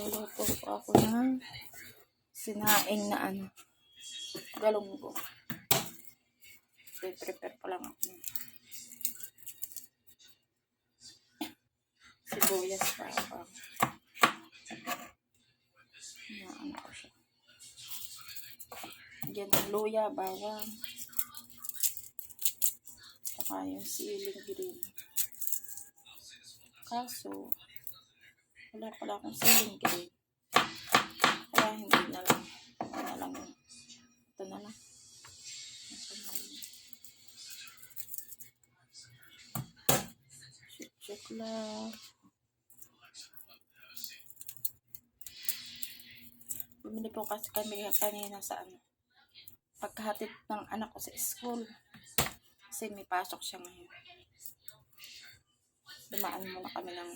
Magluluto po ako ng sinaing na galunggo. Prepare pa lang ako. Sibuyas pa ako. Ko siya. Diyan ang luya, bawang. Saka yung siling green. Kaso, wala pala akong siling green. Kaya hindi na lang. Ito na lang. Ito na lang. Check lang. Bumili po kasi kami kanina sa pagkahatid ng anak ko sa school. Kasi may pasok siya ngayon. Dumaan muna kami ng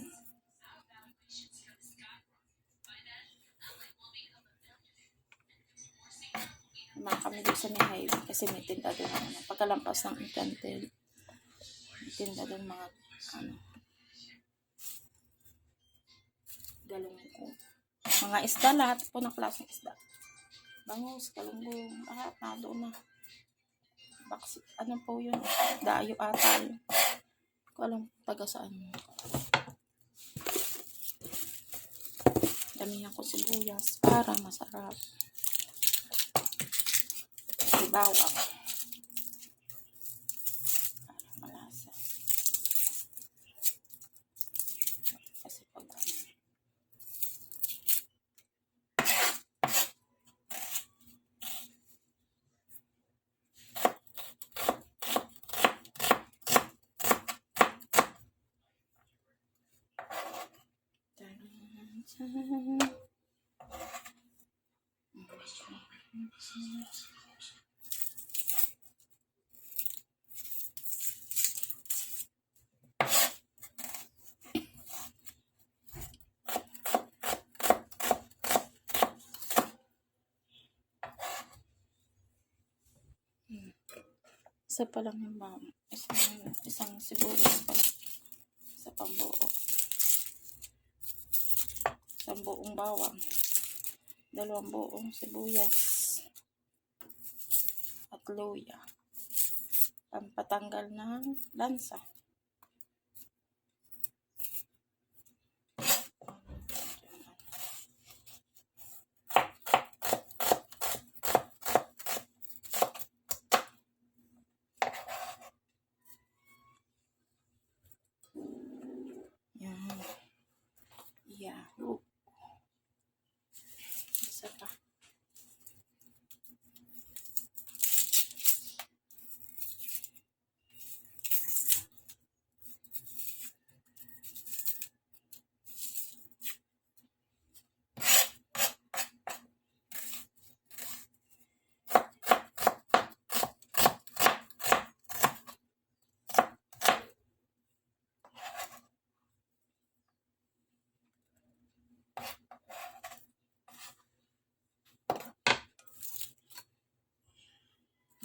doon sa may highway kasi may tinda doon pagkalampas ng Encantel. May tinda doon mga galunggo. Mga isda, lahat po ng klaseng isda. Bangus, galunggo, lahat na doon na. Ano po yun? Dayo atal. Hindi ko alam taga saan. Damihan ko sibuyas para masarap. Bawang. Para malasa. Kasi pag isa pa lang yung isang sibuyas pa lang sa pambuo. Isang buong bawang, 2 buong sibuyas at luya, pampatanggal ng lansa. Yahoo! Isa pa.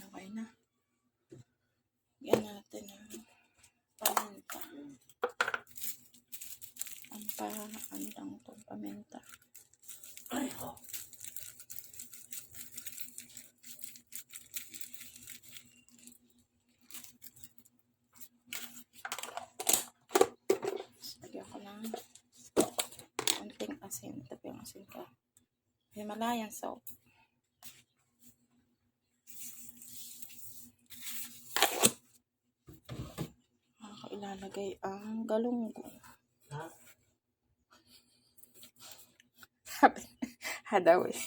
Okay na. Yan natin ang paminta. Ano lang itong paminta. Ay, ho. Lagyan ko ng konting asin. Ito yung asin ko. Himalayan salt. Ilalagay ang galunggo. Sabi, daw eh.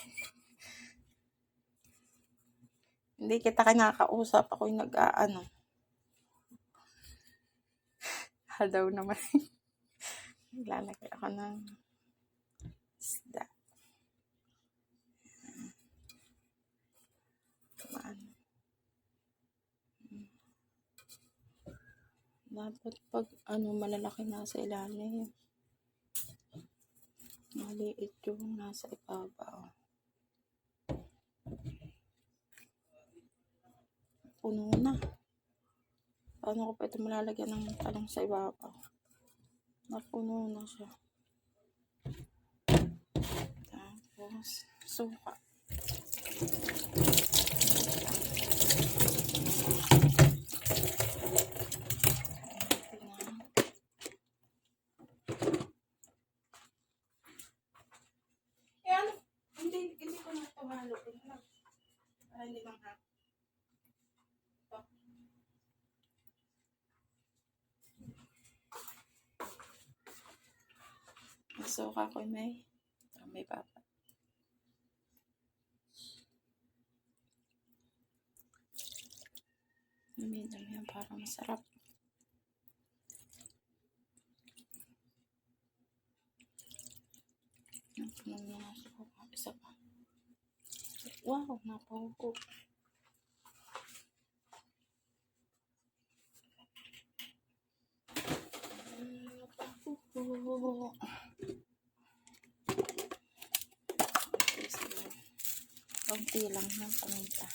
Hindi kita kinakausap. Ako yung nag-aano. Daw naman. Ilalagay ako ng isda. Dapat pag malalaki nasa ilalim. Maliit yung nasa ibabaw. Puno na. Paano ko pa ito malalagyan ng talong sa ibabaw? Napuno na siya. suka. Yan, hindi ko na ito haluin na. Para hindi lang ha. Suka ko may papa. Lumidam yan para masarap. Isa pa. Wow, napahugot. Napahugot. Kunti lang ng paminta.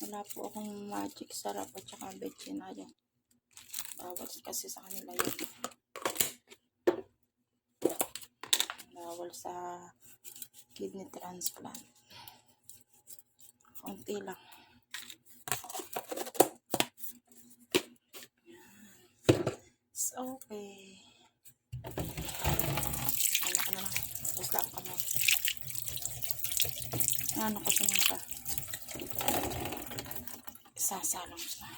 Wala po akong magic sarap at saka betchinaya. Bawal kasi sa kanila yun. Bawal sa kidney transplant. Kunti lang. It's okay. Ano ka na lang. Tapos lang ka mo. Ano ko sa mga sasalong siya.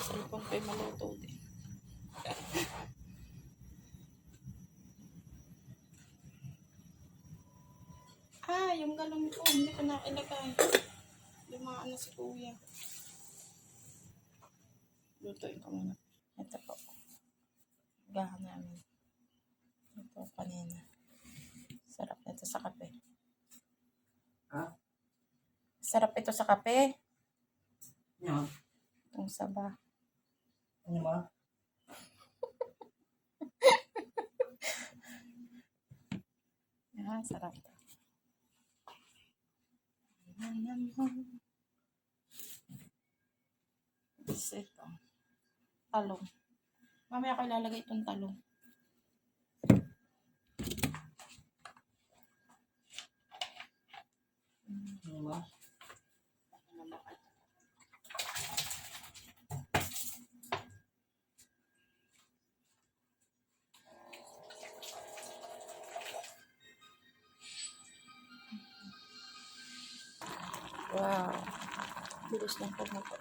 Cellphone ko'y maluto din. Yung galon ko, hindi ko na ilagay. Lumaan na si kuya. Lutuin ko muna. Ito po. Gahan namin. Ito kanina. Sarap nito sa kape. Ha? Sarap ito sa kape. Yan. Itong saba. Ano ba? Yan, sarap. Ito. Talong. Mamaya ko ilalagay itong talong. Ano ba? Wow. Bilis lang pumutok.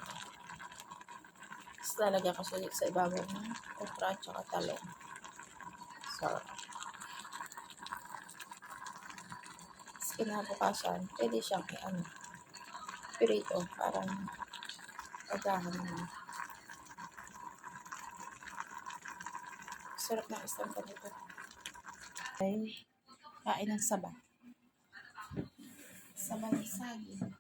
Tapos lalagyan ko sa ibabaw ng okra at saka talong. Sarap. Tapos kinabukasan, pwede siyang pirito parang agahan naman. Sarap ng isang ganito. Ay, kain ng saba. Saba ng saging.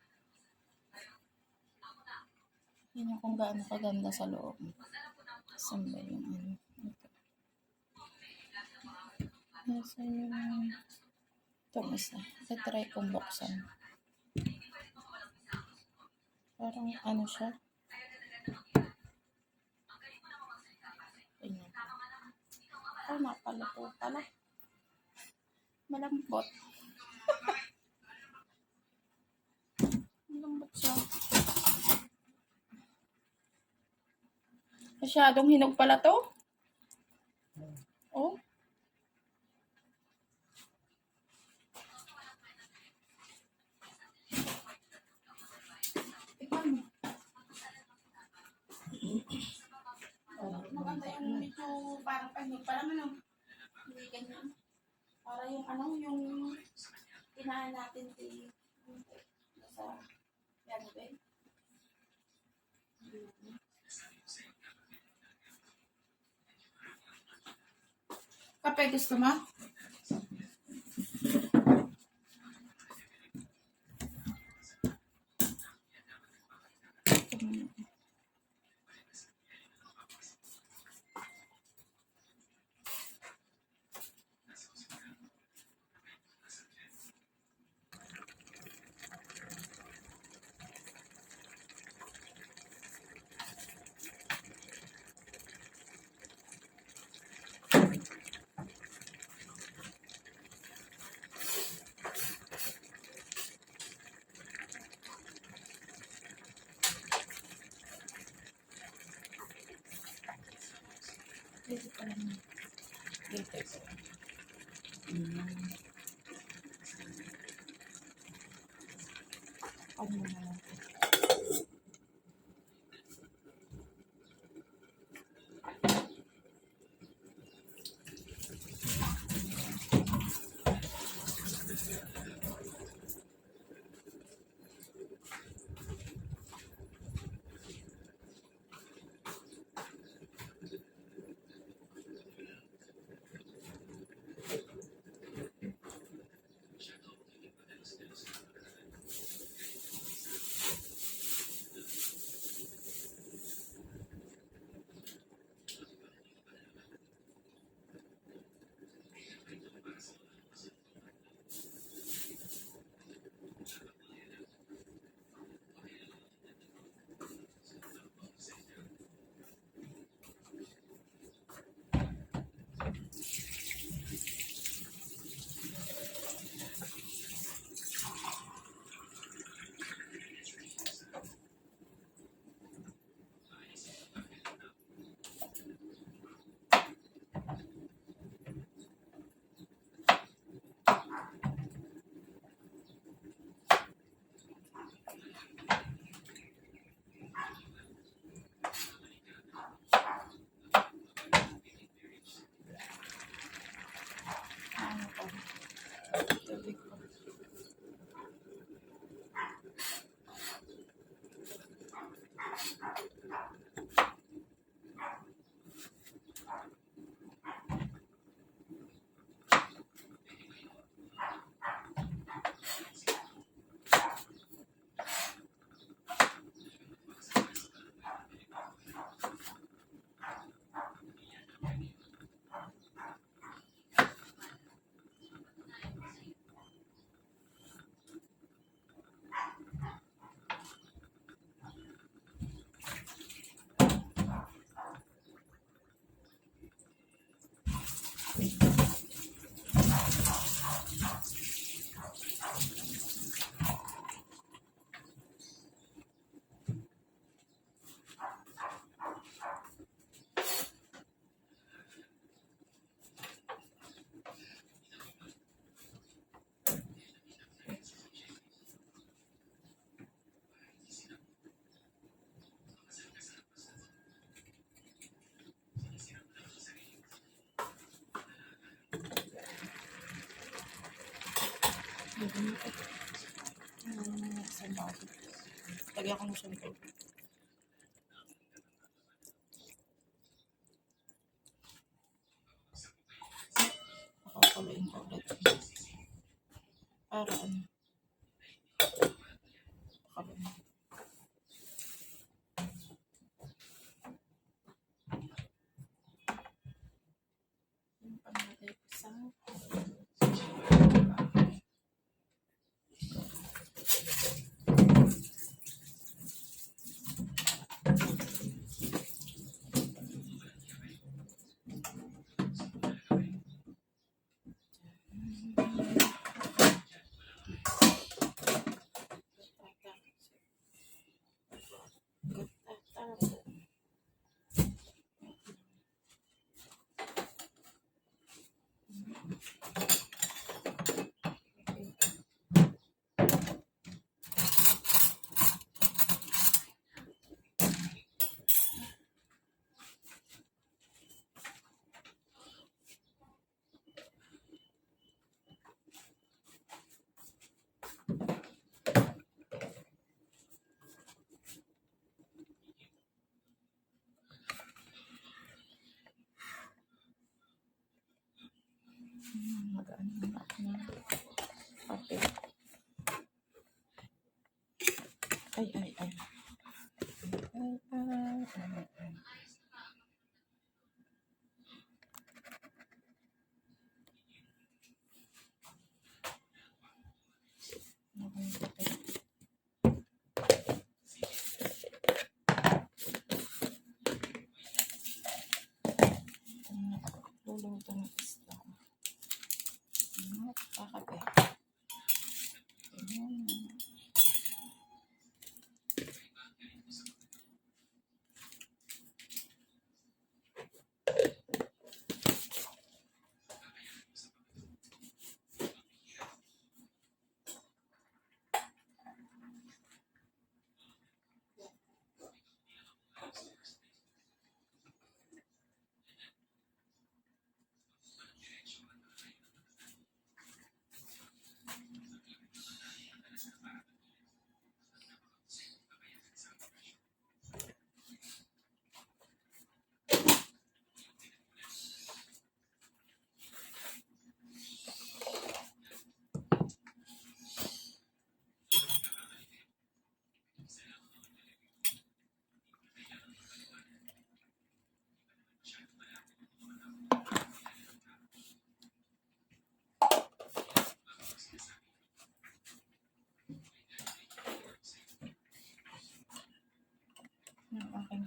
Yun yung kung gaano kaganda sa loob. Saan ba yung ito? Nasa yung itong isa. Try kong buksan. Parang siya. Tingnan. Napaluto pala. Malambot. Malambot siya. Masyadong hinog pala to. Oh. Tignan mo. Maganda yung medyo parang pahinog. Parang hindi ganyan. Para yung kinain natin sa yan ba? Kape gusto mo? Dito ito. Ano na natin? Ano pa? Tubig ko. Sa bago. Lagyan ko na siya nito. Pakapalain ko ulit. Para ano? Pakapalain. Yung pangalay ko sa magaan na ako ng papel. Ay. Luluto ng isda. Kakape. Ayan.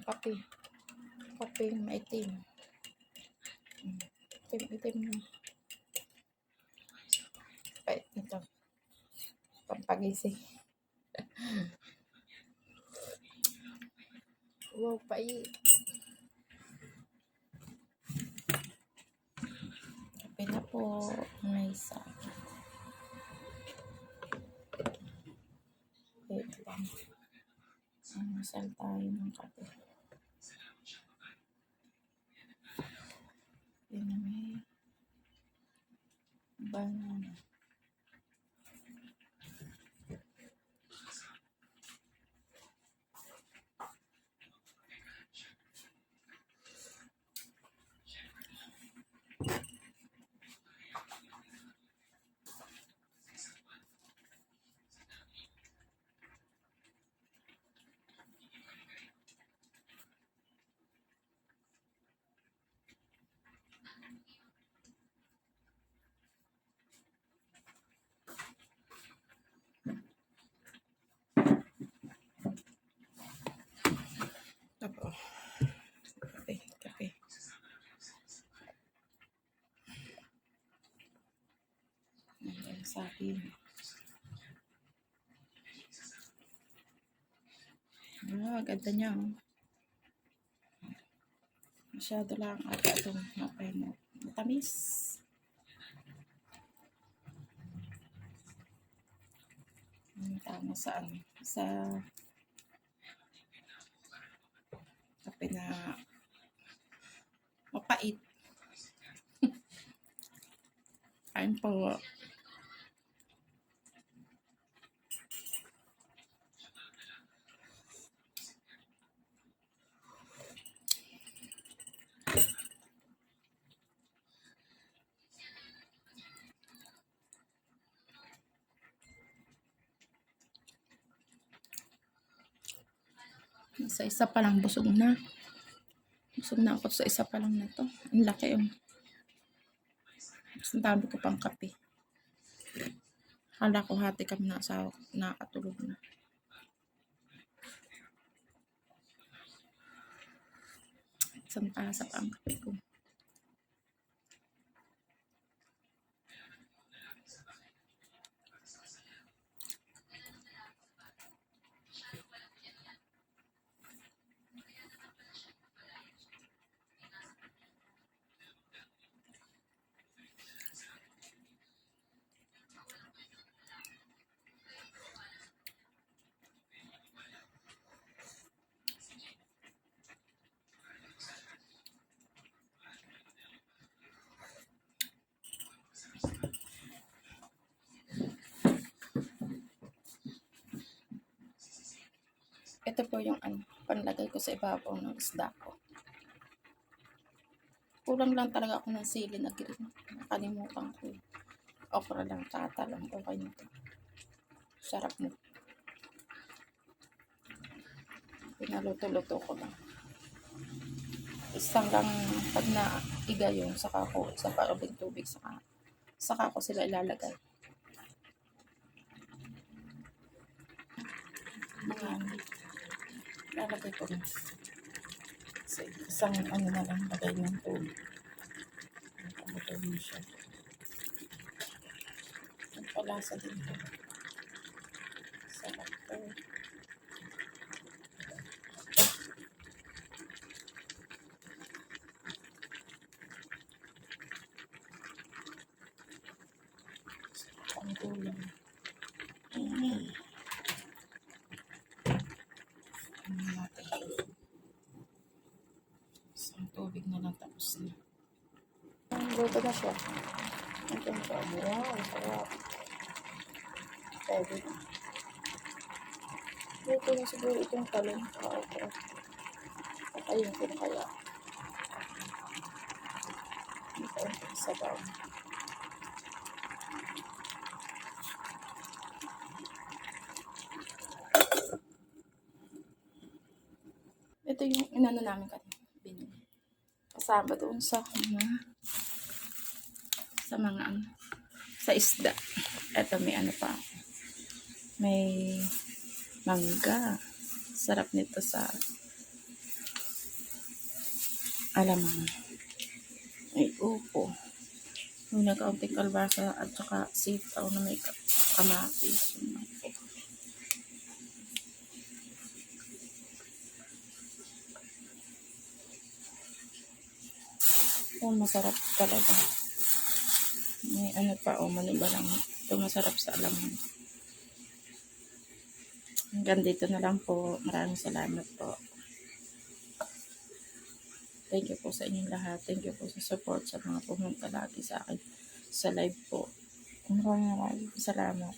kape. Kape maitim. Itim na. Pait nito. Pampagising. Wow, pait. Kape na po. May isa. Wait lang. Masal tayo ng kape. Yun na may banana. Tapo. Kape. Ayan, sabi. Ganda niya. Masyado lang ata itong matamis. Tama sa kape na mapait. Kain po. Sa isa pa lang busog na. Busog na ako sa isa pa lang na to. Ang laki yung. Ang dami ko pang kape. Kala ko hati kami na asawa ko. Nakatulog na. Isang tasa pa ang kape ko. Ito po yung panlagay ko sa ibabaw ng isda ko. Kulang lang talaga ako ng sili na green. Nakalimutan ko. Okra lang, tata lang. Okay na ito. Sarap mo. Pinaluto-luto ko lang. Isang lang pag naiga yung saka ko sa paubing tubig saka ko sila ilalagay. Ayan. Lalagay ko rin. So, isang na lang lagay ng tubig. Nakabutol mo siya. Ang palasa din ko. Sarap ko. Ang gulang. Isang tubig na lang tapos na. Luto na siya. Ito na siya. Wow, sarap. Pwede na. Luto na siguro itong talong. Okay. Ayun ko na kaya. Ito ang sabaw. Ito yung inano namin kanina. Binili. Kasama doon sa sa isda. Ito may ano pa. May mangga. Sarap nito sa alamang. May upo. May nakaunting kalbasa at saka sitaw na may kamatis. Yun lang po. Oh, masarap talaga. May ano pa, maniba lang. Ito masarap sa alamang. Hanggang dito na lang po. Maraming salamat po. Thank you po sa inyong lahat. Thank you po sa support sa mga pumunta lagi sa akin sa live po. Maraming salamat.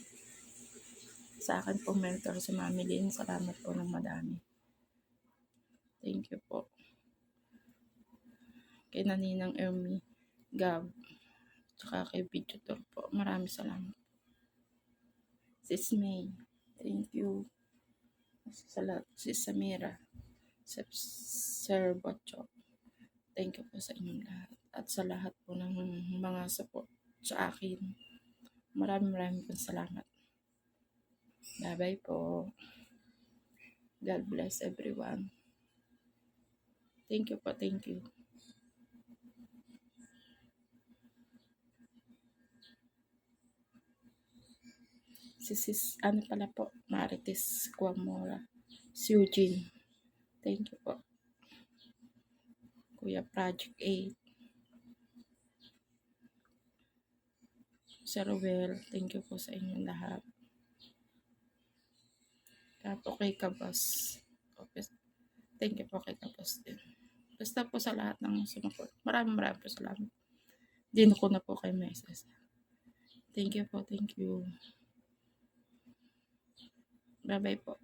Sa akin po mentor si Mami Lynn. Salamat po ng madami. Thank you po. Kay Naninang Ermi Gab. Tsaka kay Videotor po. Maraming salamat. Sis May. Thank you. Si Samira. Sir Botchok. Thank you po sa inyong lahat. At sa lahat po ng mga support sa akin. Maraming po salamat. Bye-bye po. God bless everyone. Thank you po. Thank you. Ano pala po, Marites Cuamora. Si Eugene. Thank you po. Kuya Project 8. Sir Ruel, thank you po sa inyong lahat. Tapos kay Kabas. Thank you po kay Kabas din. Basta po sa lahat ng sumuport. Maraming po salamat. Dino ko na po kay Meses. Thank you po. Thank you. Bye-bye po.